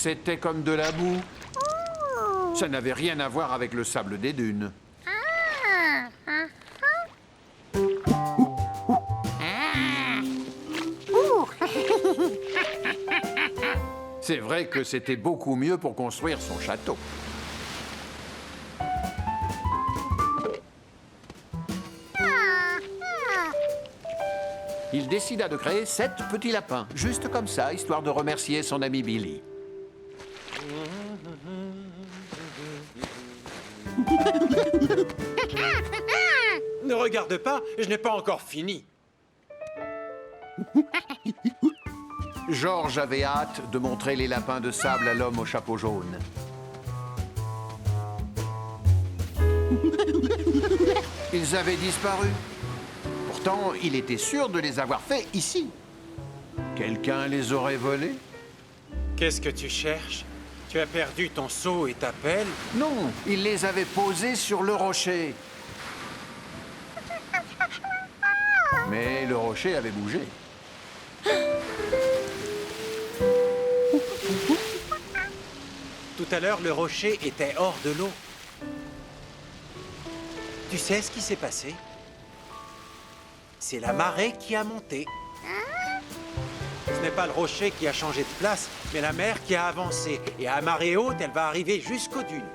c'était comme de la boue. Ça n'avait rien à voir avec le sable des dunes. C'est vrai que c'était beaucoup mieux pour construire son château. Il décida de créer 7 petits lapins, juste comme ça, histoire de remercier son ami Billy. Ne regarde pas, je n'ai pas encore fini. George avait hâte de montrer les lapins de sable à l'homme au chapeau jaune. Ils avaient disparu. Pourtant, il était sûr de les avoir faits ici. Quelqu'un les aurait volés? Qu'est-ce que tu cherches? Tu as perdu ton seau et ta pelle? Non, il les avait posés sur le rocher. Mais le rocher avait bougé. Tout à l'heure, le rocher était hors de l'eau. Tu sais ce qui s'est passé? C'est la marée qui a monté. Ce n'est pas le rocher qui a changé de place, mais la mer qui a avancé. Et à marée haute, elle va arriver jusqu'aux dunes.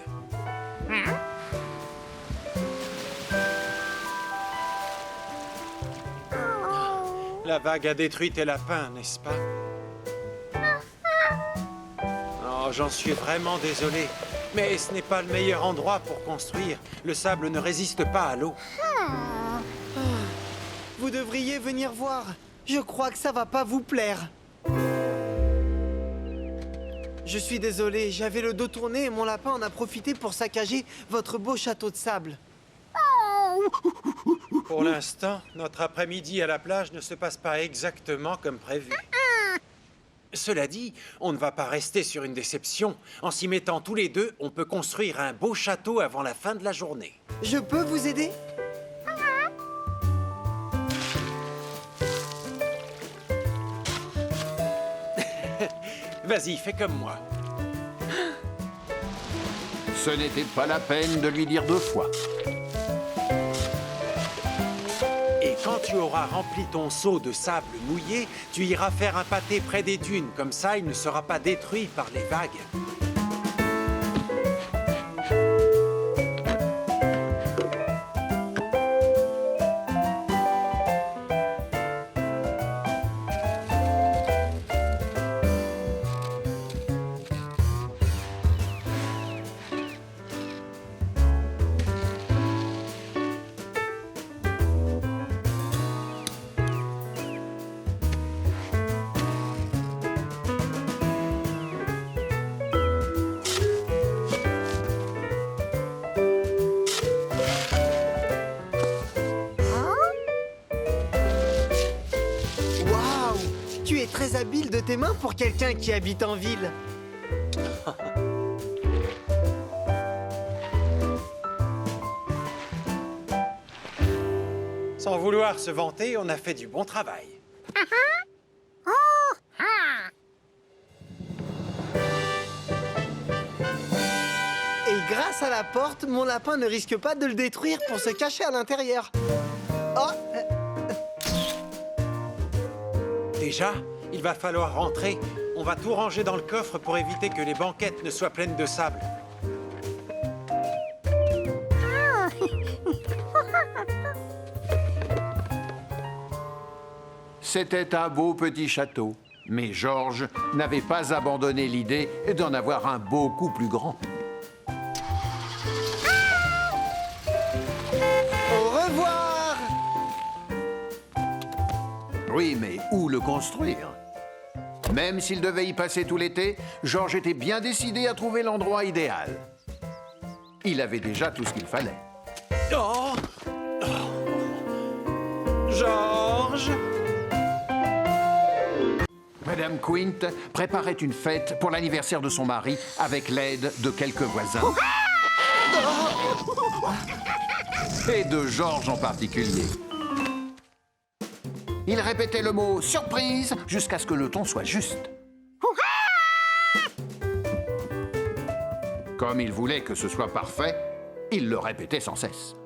La vague a détruit tes lapins, n'est-ce pas? Oh, j'en suis vraiment désolé. Mais ce n'est pas le meilleur endroit pour construire. Le sable ne résiste pas à l'eau. Vous devriez venir voir. Je crois que ça va pas vous plaire. Je suis désolé, j'avais le dos tourné et mon lapin en a profité pour saccager votre beau château de sable. Pour l'instant, notre après-midi à la plage ne se passe pas exactement comme prévu. Cela dit, on ne va pas rester sur une déception. En s'y mettant tous les deux, on peut construire un beau château avant la fin de la journée. Je peux vous aider? Vas-y, fais comme moi. Ce n'était pas la peine de lui dire 2 fois. Et quand tu auras rempli ton seau de sable mouillé, tu iras faire un pâté près des dunes. Comme ça, il ne sera pas détruit par les vagues. Waouh! Tu es très habile de tes mains pour quelqu'un qui habite en ville. Sans vouloir se vanter, on a fait du bon travail. Et grâce à la porte, mon lapin ne risque pas de le détruire pour se cacher à l'intérieur. Oh! Déjà, il va falloir rentrer. On va tout ranger dans le coffre pour éviter que les banquettes ne soient pleines de sable. C'était un beau petit château. Mais George n'avait pas abandonné l'idée d'en avoir un beaucoup plus grand. Au revoir! Oui, mais où le construire? Même s'il devait y passer tout l'été, George était bien décidé à trouver l'endroit idéal. Il avait déjà tout ce qu'il fallait. Oh! George! Madame Quint préparait une fête pour l'anniversaire de son mari avec l'aide de quelques voisins. Et de George en particulier. Il répétait le mot « surprise » jusqu'à ce que le ton soit juste. Comme il voulait que ce soit parfait, il le répétait sans cesse.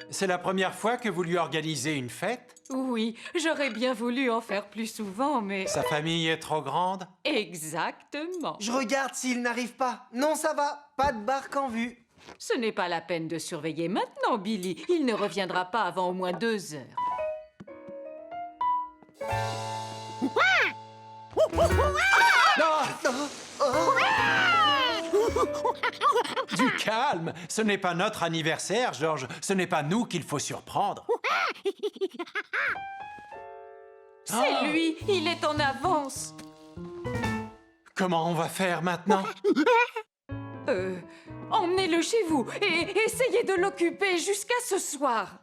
C'est la première fois que vous lui organisez une fête? Oui, j'aurais bien voulu en faire plus souvent, mais... Sa famille est trop grande? Exactement. Je regarde s'il n'arrive pas. Non, ça va. Pas de barque en vue. Ce n'est pas la peine de surveiller maintenant, Billy. Il ne reviendra pas avant au moins 2 heures. Du calme! Ce n'est pas notre anniversaire, George. Ce n'est pas nous qu'il faut surprendre. C'est lui, il est en avance. Comment on va faire maintenant? Emmenez-le chez vous et essayez de l'occuper jusqu'à ce soir.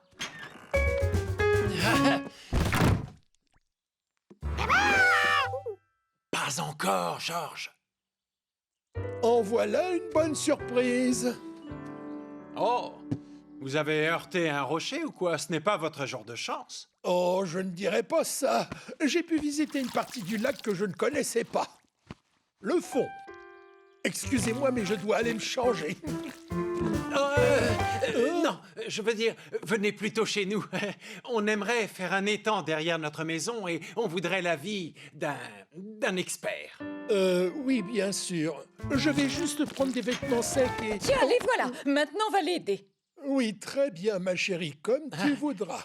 Pas encore, George. En voilà une bonne surprise. Oh! Vous avez heurté un rocher ou quoi? Ce n'est pas votre genre de chance. Oh, je ne dirais pas ça. J'ai pu visiter une partie du lac que je ne connaissais pas. Le fond. Excusez-moi, mais je dois aller me changer. Non, je veux dire, venez plutôt chez nous. On aimerait faire un étang derrière notre maison et on voudrait l'avis d'un expert. Oui, bien sûr. Je vais juste prendre des vêtements secs et... Tiens, les voilà. Maintenant, on va l'aider. Oui, très bien, ma chérie, comme tu voudras.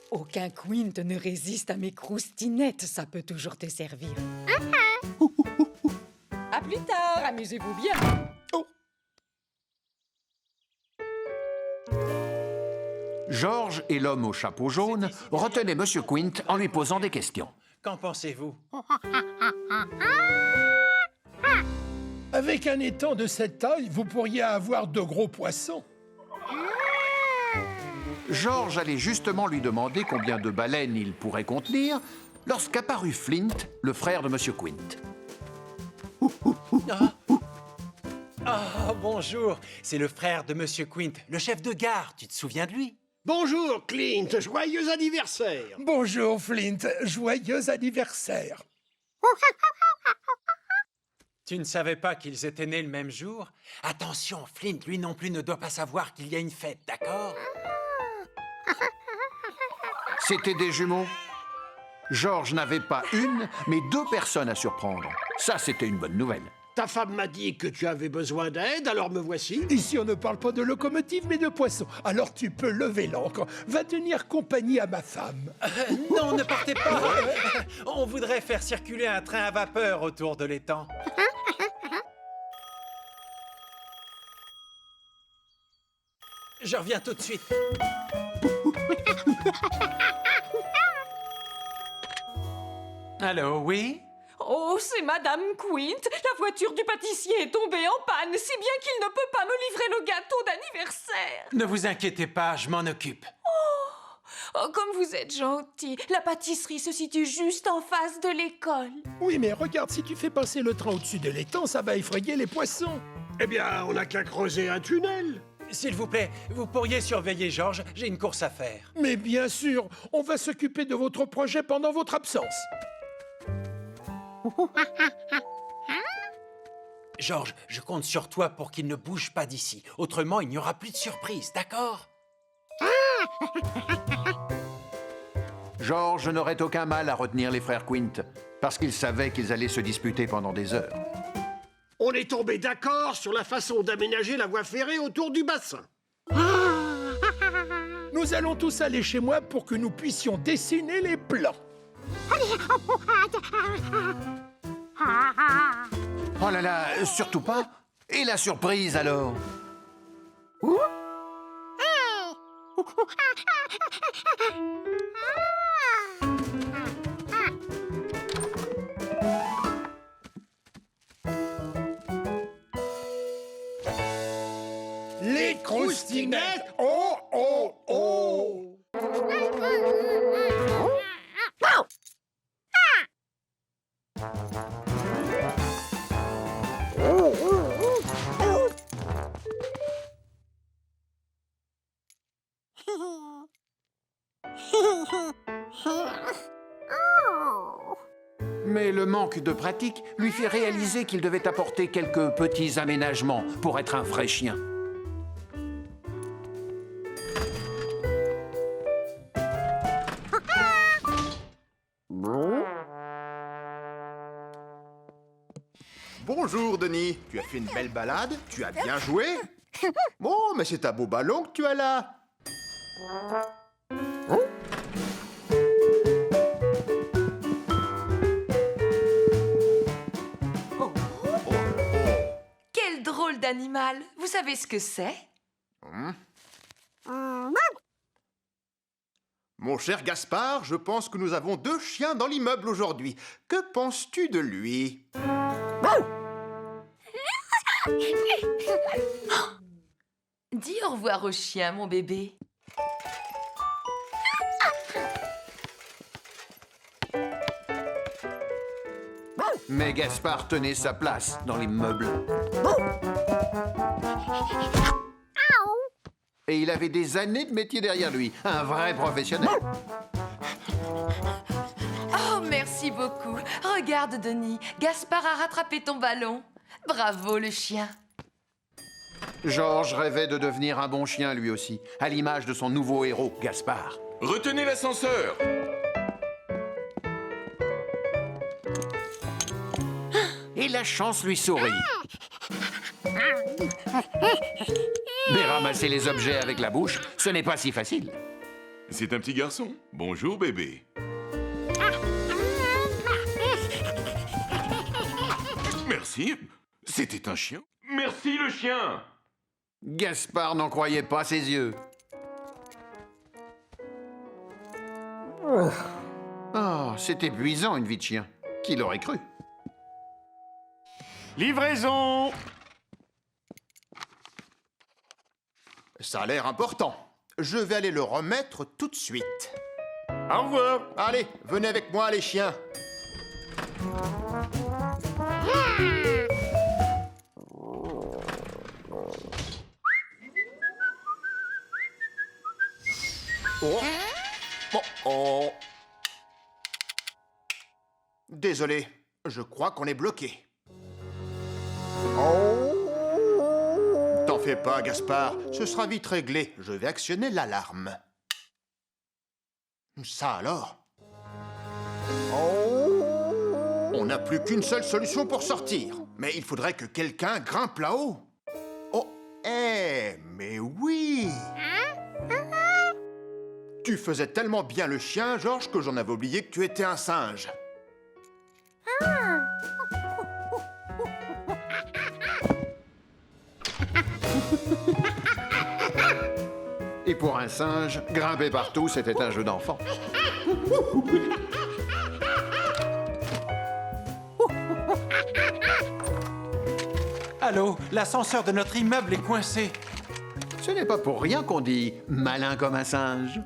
Aucun Quint ne résiste à mes croustinettes. Ça peut toujours te servir. À plus tard. Amusez-vous bien. Oh, George et l'homme au chapeau jaune retenaient M. Quint en lui posant des questions. Qu'en pensez-vous? avec un étang de cette taille, vous pourriez avoir de gros poissons. George allait justement lui demander combien de baleines il pourrait contenir lorsqu'apparut Flint, le frère de M. Quint. Ah, bonjour. C'est le frère de Monsieur Quint, le chef de gare. Tu te souviens de lui? Bonjour, Clint. Joyeux anniversaire. Bonjour, Flint. Joyeux anniversaire. Tu ne savais pas qu'ils étaient nés le même jour? Attention, Flint, lui non plus, ne doit pas savoir qu'il y a une fête, d'accord? C'étaient des jumeaux. George n'avait pas une, mais 2 personnes à surprendre. Ça, c'était une bonne nouvelle. Ta femme m'a dit que tu avais besoin d'aide, alors me voici. Ici, on ne parle pas de locomotive, mais de poissons. Alors tu peux lever l'ancre. Va tenir compagnie à ma femme. Non, ne partez pas! On voudrait faire circuler un train à vapeur autour de l'étang. Je reviens tout de suite. Allô, oui? Oh, c'est Madame Quint. La voiture du pâtissier est tombée en panne, si bien qu'il ne peut pas me livrer le gâteau d'anniversaire. Ne vous inquiétez pas, je m'en occupe. Oh, comme vous êtes gentil. La pâtisserie se situe juste en face de l'école. Oui, mais regarde, si tu fais passer le train au-dessus de l'étang, ça va effrayer les poissons. Eh bien, on n'a qu'à creuser un tunnel. S'il vous plaît, vous pourriez surveiller Georges, j'ai une course à faire. Mais bien sûr, on va s'occuper de votre projet pendant votre absence. Georges, je compte sur toi pour qu'il ne bouge pas d'ici. Autrement, il n'y aura plus de surprise, d'accord? George n'aurait aucun mal à retenir les frères Quint, parce qu'il savait qu'ils allaient se disputer pendant des heures. On est tombé d'accord sur la façon d'aménager la voie ferrée autour du bassin. Nous allons tous aller chez moi pour que nous puissions dessiner les plans. Oh là là, surtout pas. Et la surprise alors? Les croustinettes. Oh, oh, oh. Mais Mais le manque de pratique lui fit réaliser qu'il devait apporter quelques petits aménagements pour être un vrai chien. Bonjour, Denis. Tu as fait une belle balade? Tu as bien joué? Oh, mais c'est un beau ballon que tu as là. Quel drôle d'animal! Vous savez ce que c'est? Mon cher Gaspard, je pense que nous avons 2 chiens dans l'immeuble aujourd'hui. Que penses-tu de lui? Dis au revoir au chien, mon bébé. Mais Gaspard tenait sa place dans l'immeuble. Et il avait des années de métier derrière lui, un vrai professionnel. Oh, merci beaucoup. Regarde, Denis, Gaspard a rattrapé ton ballon. Bravo, le chien. Georges rêvait de devenir un bon chien lui aussi, à l'image de son nouveau héros, Gaspard. Retenez l'ascenseur. Et la chance lui sourit. Mais ramasser les objets avec la bouche, ce n'est pas si facile. C'est un petit garçon. Bonjour, bébé. Merci. C'était un chien. Merci, le chien. Gaspard n'en croyait pas ses yeux. Oh, c'est épuisant une vie de chien. Qui l'aurait cru? Livraison! Ça a l'air important. Je vais aller le remettre tout de suite. Au revoir! Allez, venez avec moi, les chiens. Oh. Oh. Désolé, je crois qu'on est bloqué. T'en fais pas, Gaspard, ce sera vite réglé. Je vais actionner l'alarme. Ça alors? On n'a plus qu'une seule solution pour sortir. Mais il faudrait que quelqu'un grimpe là-haut. Oh, mais oui! Tu faisais tellement bien le chien, Georges, que j'en avais oublié que tu étais un singe. Et pour un singe, grimper partout, c'était un jeu d'enfant. Allô, l'ascenseur de notre immeuble est coincé. Ce n'est pas pour rien qu'on dit malin comme un singe.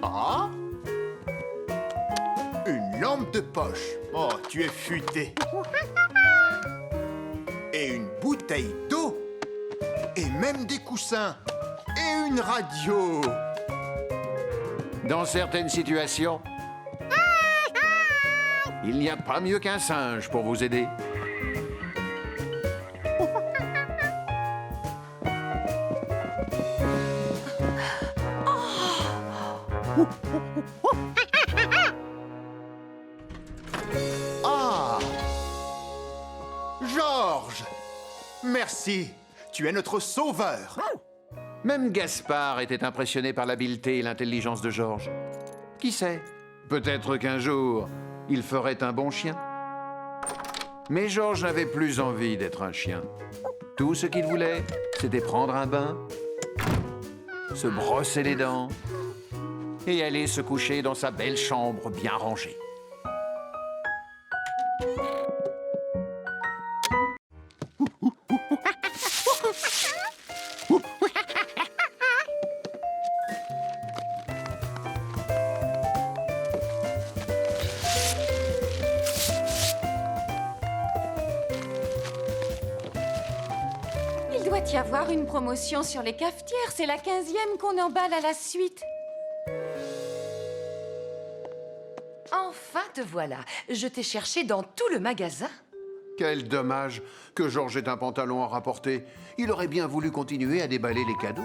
Ah? Une lampe de poche. Oh, tu es futé. Et une bouteille d'eau. Et même des coussins. Et une radio. Dans certaines situations, il n'y a pas mieux qu'un singe pour vous aider. Ah! Georges! Merci. Tu es notre sauveur. Même Gaspard était impressionné par l'habileté et l'intelligence de Georges. Qui sait? Peut-être qu'un jour, il ferait un bon chien. Mais Georges n'avait plus envie d'être un chien. Tout ce qu'il voulait, c'était prendre un bain, se brosser les dents et aller se coucher dans sa belle chambre bien rangée. Il doit devrait y avoir une promotion sur les cafetières. C'est la 15e qu'on emballe à la suite. Enfin te voilà. Je t'ai cherché dans tout le magasin. Quel dommage que Georges ait un pantalon à rapporter. Il aurait bien voulu continuer à déballer les cadeaux.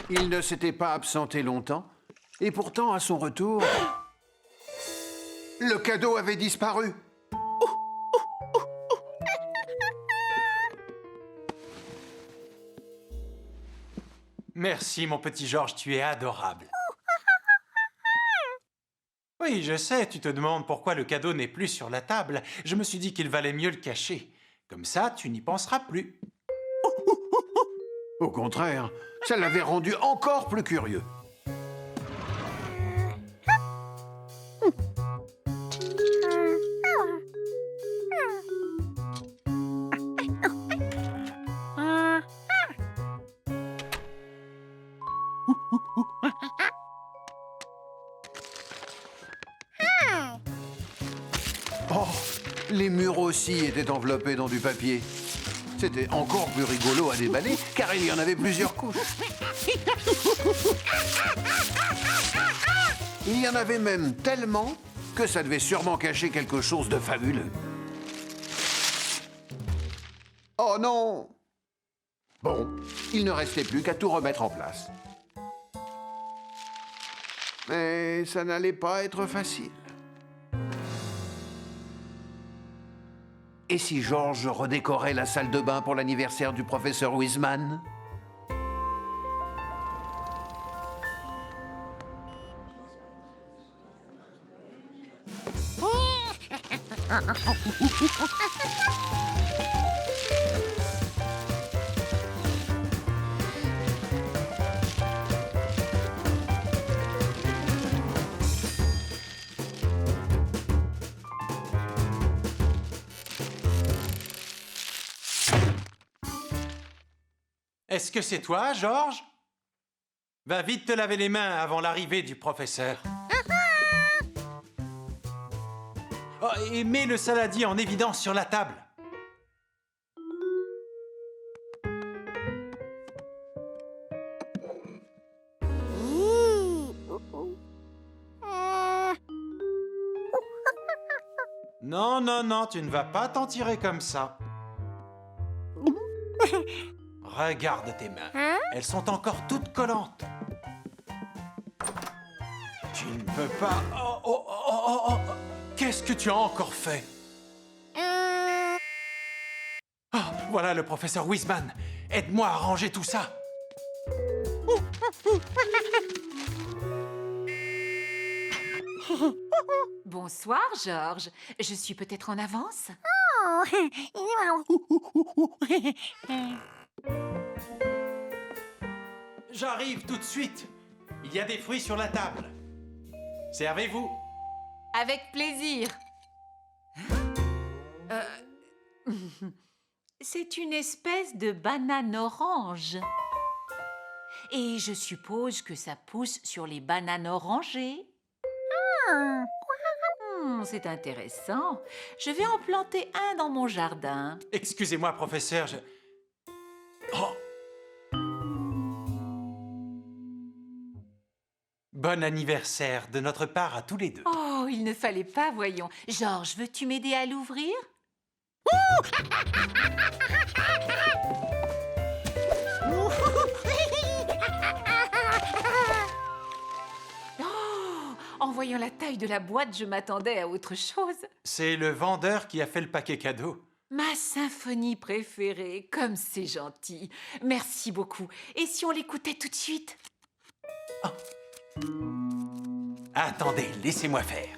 Il ne s'était pas absenté longtemps, et pourtant, à son retour, le cadeau avait disparu. Merci, mon petit Georges, tu es adorable. Oui, je sais, tu te demandes pourquoi le cadeau n'est plus sur la table. Je me suis dit qu'il valait mieux le cacher. Comme ça, tu n'y penseras plus. Au contraire, ça l'avait rendu encore plus curieux. Oh, les murs aussi étaient enveloppés dans du papier. C'était encore plus rigolo à déballer, car il y en avait plusieurs couches. Il y en avait même tellement que ça devait sûrement cacher quelque chose de fabuleux. Oh non! Bon, il ne restait plus qu'à tout remettre en place. Mais ça n'allait pas être facile. Et si Georges redécorait la salle de bain pour l'anniversaire du professeur Wiseman? Est-ce que c'est toi, Georges? Va vite te laver les mains avant l'arrivée du professeur. Oh, et mets le saladier en évidence sur la table. Non, non, non, tu ne vas pas t'en tirer comme ça. Regarde tes mains. Elles sont encore toutes collantes. Tu ne peux pas... Oh, oh, oh, oh, oh. Qu'est-ce que tu as encore fait? Oh, voilà le professeur Wiseman. Aide-moi à ranger tout ça. Bonsoir, Georges. Je suis peut-être en avance? J'arrive tout de suite. Il y a des fruits sur la table. Servez-vous. Avec plaisir. C'est une espèce de banane orange. Et je suppose que ça pousse sur les bananes orangées. C'est intéressant. Je vais en planter un dans mon jardin. Excusez-moi, professeur, Oh. Bon anniversaire de notre part à tous les deux. Oh, il ne fallait pas, voyons. Georges, veux-tu m'aider à l'ouvrir? En voyant la taille de la boîte, je m'attendais à autre chose. C'est le vendeur qui a fait le paquet cadeau. Ma symphonie préférée, comme c'est gentil. Merci beaucoup. Et si on l'écoutait tout de suite? Oh. Attendez, laissez-moi faire.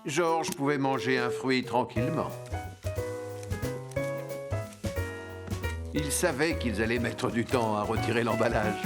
Georges pouvait manger un fruit tranquillement. Il savait qu'ils allaient mettre du temps à retirer l'emballage.